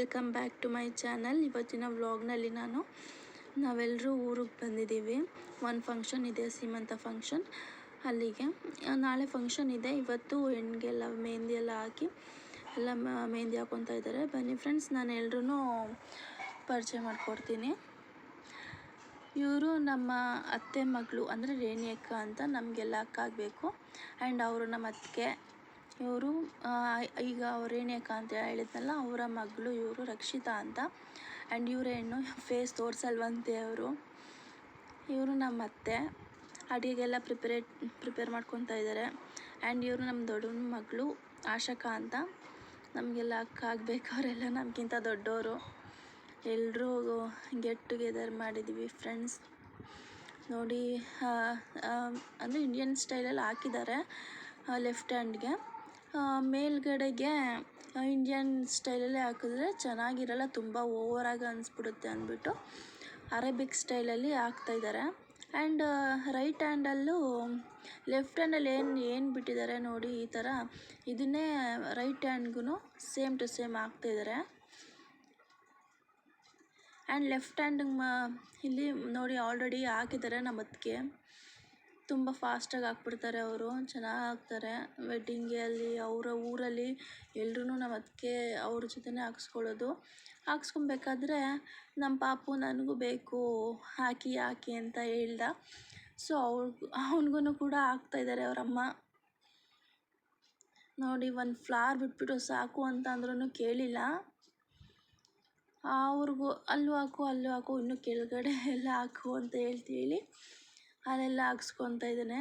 Welcome back to my channel. ಇವತ್ತಿನ ವ್ಲಾಗ್ನಲ್ಲಿ ನಾವೆಲ್ಲರೂ ಊರಿಗೆ ಬಂದಿದ್ದೀವಿ. ಒಂದು ಫಂಕ್ಷನ್ ಇದೆ, ಸೀಮಂತ ಫಂಕ್ಷನ್. ಅಲ್ಲಿಗೆ ನಾಳೆ ಫಂಕ್ಷನ್ ಇದೆ. ಇವತ್ತು ಹೆಣ್ಣಿಗೆಲ್ಲ ಮೆಹಂದಿ ಎಲ್ಲ ಹಾಕಿ ಎಲ್ಲ ಮೆಹಂದಿ ಹಾಕ್ಕೊತಾ ಇದ್ದಾರೆ. ಬನ್ನಿ ಫ್ರೆಂಡ್ಸ್, ನಾನು ಎಲ್ರೂ ಪರಿಚಯ ಮಾಡಿಕೊಡ್ತೀನಿ. ಇವರು ನಮ್ಮ ಅತ್ತೆ ಮಗಳು, ಅಂದರೆ ರೇಣಿ ಅಕ್ಕ ಅಂತ ನಮಗೆಲ್ಲ ಅಕ್ಕ ಆಗಬೇಕು. ಆ್ಯಂಡ್ ಅವರು ನಮ್ಮ ಅತ್ತಿಗೆ. ಇವರು ಈಗ ರೇಣಿ ಅಕ್ಕ ಅಂತ ಹೇಳಿದ್ನಲ್ಲ, ಅವರ ಮಗಳು ಇವರು ರಕ್ಷಿತಾ ಅಂತ. ಆ್ಯಂಡ್ ಇವರೇನು ಫೇಸ್ ತೋರಿಸಲ್ವಂತೆ ಇವರು ನಮ್ಮ ಅತ್ತೆ. ಅಡುಗೆಗೆಲ್ಲ ಪ್ರಿಪೇರ್ ಮಾಡ್ಕೊತಾ ಇದ್ದಾರೆ. ಆ್ಯಂಡ್ ಇವರು ನಮ್ಮ ದೊಡ್ಡನ ಮಗಳು ಆಶಕಾ ಅಂತ. ನಮಗೆಲ್ಲ ಅಕ್ಕ ಆಗಬೇಕು. ಅವರೆಲ್ಲ ನಮಗಿಂತ ದೊಡ್ಡವರು. ಎಲ್ಲರೂ ಗೆಟ್ ಟುಗೆದರ್ ಮಾಡಿದ್ದೀವಿ ಫ್ರೆಂಡ್ಸ್. ನೋಡಿ, ಅಂದರೆ ಇಂಡಿಯನ್ ಸ್ಟೈಲಲ್ಲಿ ಹಾಕಿದ್ದಾರೆ ಲೆಫ್ಟ್ ಹ್ಯಾಂಡ್ಗೆ. ಮೇಲ್ಗಡೆಗೆ ಇಂಡಿಯನ್ ಸ್ಟೈಲಲ್ಲೇ ಹಾಕಿದ್ರೆ ಚೆನ್ನಾಗಿರಲ್ಲ, ತುಂಬ ಓವರಾಗಿ ಅನಿಸ್ಬಿಡುತ್ತೆ ಅಂದ್ಬಿಟ್ಟು ಅರೇಬಿಕ್ ಸ್ಟೈಲಲ್ಲಿ ಹಾಕ್ತಾಯಿದ್ದಾರೆ. ಆ್ಯಂಡ್ ರೈಟ್ ಹ್ಯಾಂಡಲ್ಲೂ ಲೆಫ್ಟ್ ಹ್ಯಾಂಡಲ್ಲಿ ಏನು ಬಿಟ್ಟಿದ್ದಾರೆ ನೋಡಿ, ಈ ಥರ ಇದನ್ನೇ ರೈಟ್ ಹ್ಯಾಂಡ್ಗೂ ಸೇಮ್ ಟು ಸೇಮ್ ಹಾಕ್ತಾಯಿದ್ದಾರೆ. ಆ್ಯಂಡ್ ಲೆಫ್ಟ್ ಹ್ಯಾಂಡಿಗೆ ಇಲ್ಲಿ ನೋಡಿ ಆಲ್ರೆಡಿ ಹಾಕಿದ್ದಾರೆ ನಮ್ಮ ಅತ್ತಿಗೆ. ತುಂಬ ಫಾಸ್ಟಾಗಿ ಹಾಕ್ಬಿಡ್ತಾರೆ ಅವರು, ಚೆನ್ನಾಗಿ ಹಾಕ್ತಾರೆ. ವೆಡ್ಡಿಂಗಲ್ಲಿ ಅವರ ಊರಲ್ಲಿ ಎಲ್ಲರೂ ನಮ್ಮ ಅತ್ತಿಗೆ ಅವ್ರ ಜೊತೆನೇ ಹಾಕ್ಸ್ಕೊಬೇಕಾದ್ರೆ ನಮ್ಮ ಪಾಪು ನನಗೂ ಬೇಕು ಹಾಕಿ ಅಂತ ಹೇಳ್ದ. ಸೊ ಅವನಿಗೂ ಕೂಡ ಹಾಕ್ತಾಯಿದ್ದಾರೆ ಅವರಮ್ಮ. ನೋಡಿ, ಒಂದು ಫ್ಲವರ್ ಬಿಟ್ಬಿಟ್ಟು ಸಾಕು ಅಂತ ಅಂದ್ರೂ ಕೇಳಿಲ್ಲ. ಅವ್ರಿಗೂ ಅಲ್ಲೂ ಹಾಕು ಇನ್ನೂ ಕೆಳಗಡೆ ಎಲ್ಲ ಹಾಕು ಅಂತ ಹೇಳಿ ಅಲ್ಲೆಲ್ಲ ಹಾಕ್ಸ್ಕೊತಾ ಇದ್ದಾನೆ.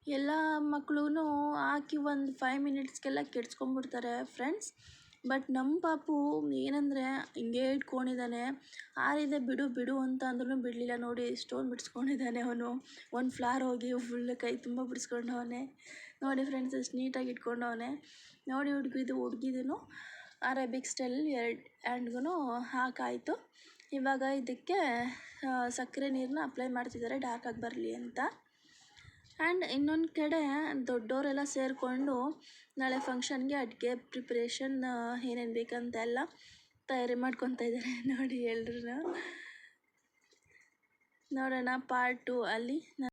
ಎಲ್ಲ ಮಕ್ಕಳು ಹಾಕಿ ಒಂದು 5 ಮಿನಿಟ್ಸ್ಗೆಲ್ಲ ಕೆಡ್ಸ್ಕೊಂಡ್ಬಿಡ್ತಾರೆ ಫ್ರೆಂಡ್ಸ್. ಬಟ್ ನಮ್ಮ ಪಾಪು ಏನಂದರೆ ಹಿಂಗೆ ಇಟ್ಕೊಂಡಿದ್ದಾನೆ. ಆರಿದೆ ಬಿಡು ಅಂತ ಅಂದ್ರೂ ಬಿಡಲಿಲ್ಲ. ನೋಡಿ, ಸ್ಟೋನ್ ಬಿಡಿಸ್ಕೊಂಡಿದ್ದಾನೆ ಅವನು. ಒಂದು ಫ್ಲವರ್ ಹೋಗಿ ಫುಲ್ ಕೈ ತುಂಬ ಬಿಡಿಸ್ಕೊಂಡವನೆ. ನೋಡಿ ಫ್ರೆಂಡ್ಸ್, ಎಷ್ಟು ನೀಟಾಗಿ ಇಟ್ಕೊಂಡವನೆ. ನೋಡಿ, ಹುಡುಗಿದೂ ಅರೇಬಿಕ್ ಸ್ಟೈಲಲ್ಲಿ 2 ಹ್ಯಾಂಡ್ಗೂ ಹಾಕಾಯಿತು. ಇವಾಗ ಇದಕ್ಕೆ ಸಕ್ಕರೆ ನೀರನ್ನ ಅಪ್ಲೈ ಮಾಡ್ತಿದ್ದಾರೆ ಡಾರ್ಕಾಗಿ ಬರಲಿ ಅಂತ. ಆ್ಯಂಡ್ ಇನ್ನೊಂದು ಕಡೆ ದೊಡ್ಡವರೆಲ್ಲ ಸೇರಿಕೊಂಡು ನಾಳೆ ಫಂಕ್ಷನ್ಗೆ ಅಡುಗೆ ಪ್ರಿಪ್ರೇಷನ್ ಏನೇನು ಬೇಕಂತ ಎಲ್ಲ ತಯಾರಿ ಮಾಡ್ಕೊತಾ ಇದ್ದಾರೆ. ನೋಡಿ, ಎಲ್ಲರೂ ನೋಡೋಣ ಪಾರ್ಟ್ 2 ಅಲ್ಲಿ